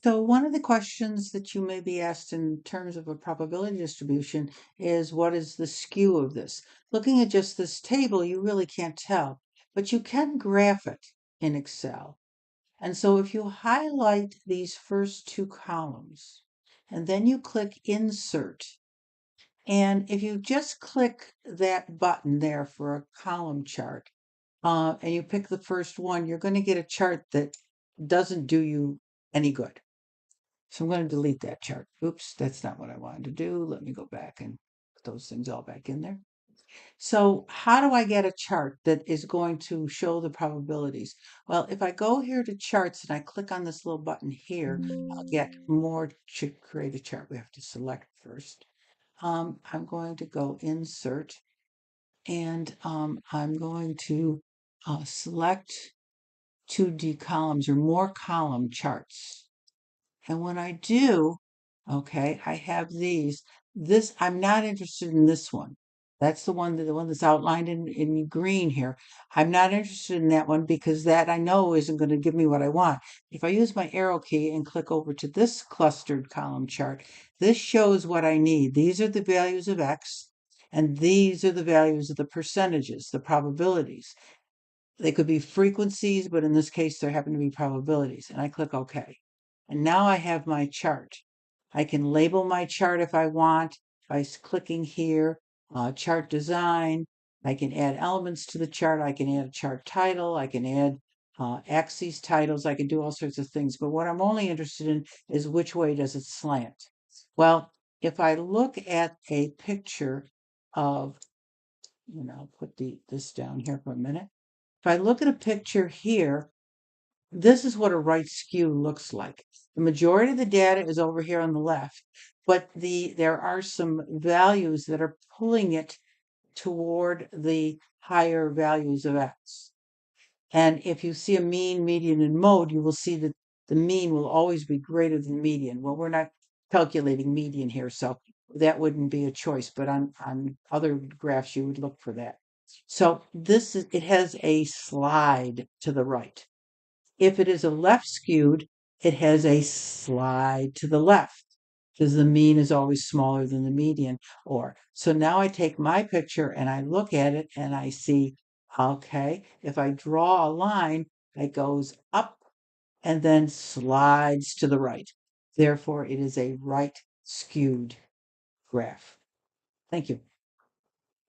So one of the questions that you may be asked in terms of a probability distribution is what is the skew of this? Looking at just this table, you really can't tell, but you can graph it in Excel. And so if you highlight these first two columns and then you click Insert, and if you just click that button there for a column chart, and you pick the first one, you're going to get a chart that doesn't do you any good. So I'm going to delete that chart. Oops, that's not what I wanted to do. Let me go back and put those things all back in there. So how do I get a chart that is going to show the probabilities? Well, if I go here to charts and I click on this little button here, I'll get more to create a chart. We have to select first. I'm going to go insert and I'm going to select 2D columns or more column charts. And when I do, okay, I have these. I'm not interested in this one. That's the one that's outlined in green here. I'm not interested in that one because that I know isn't going to give me what I want. If I use my arrow key and click over to this clustered column chart, this shows what I need. These are the values of X, and these are the values of the percentages, the probabilities. They could be frequencies, but in this case, there happen to be probabilities. And I click OK. And now I have my chart. I can label my chart if I want by clicking here, chart design. I can add elements to the chart. I can add a chart title. I can add axes titles. I can do all sorts of things. But what I'm only interested in is which way does it slant? Well, if I look at a picture of, I'll put this down here for a minute. If I look at a picture here, this is what a right skew looks like. The majority of the data is over here on the left, but there are some values that are pulling it toward the higher values of X. And if you see a mean, median, and mode, you will see that the mean will always be greater than median. Well, we're not calculating median here, so that wouldn't be a choice, but on other graphs, you would look for that. So it has a slide to the right. If it is a left skewed, it has a slide to the left because the mean is always smaller than the median. So now I take my picture and I look at it and I see, okay, if I draw a line that goes up and then slides to the right. Therefore, it is a right skewed graph. Thank you.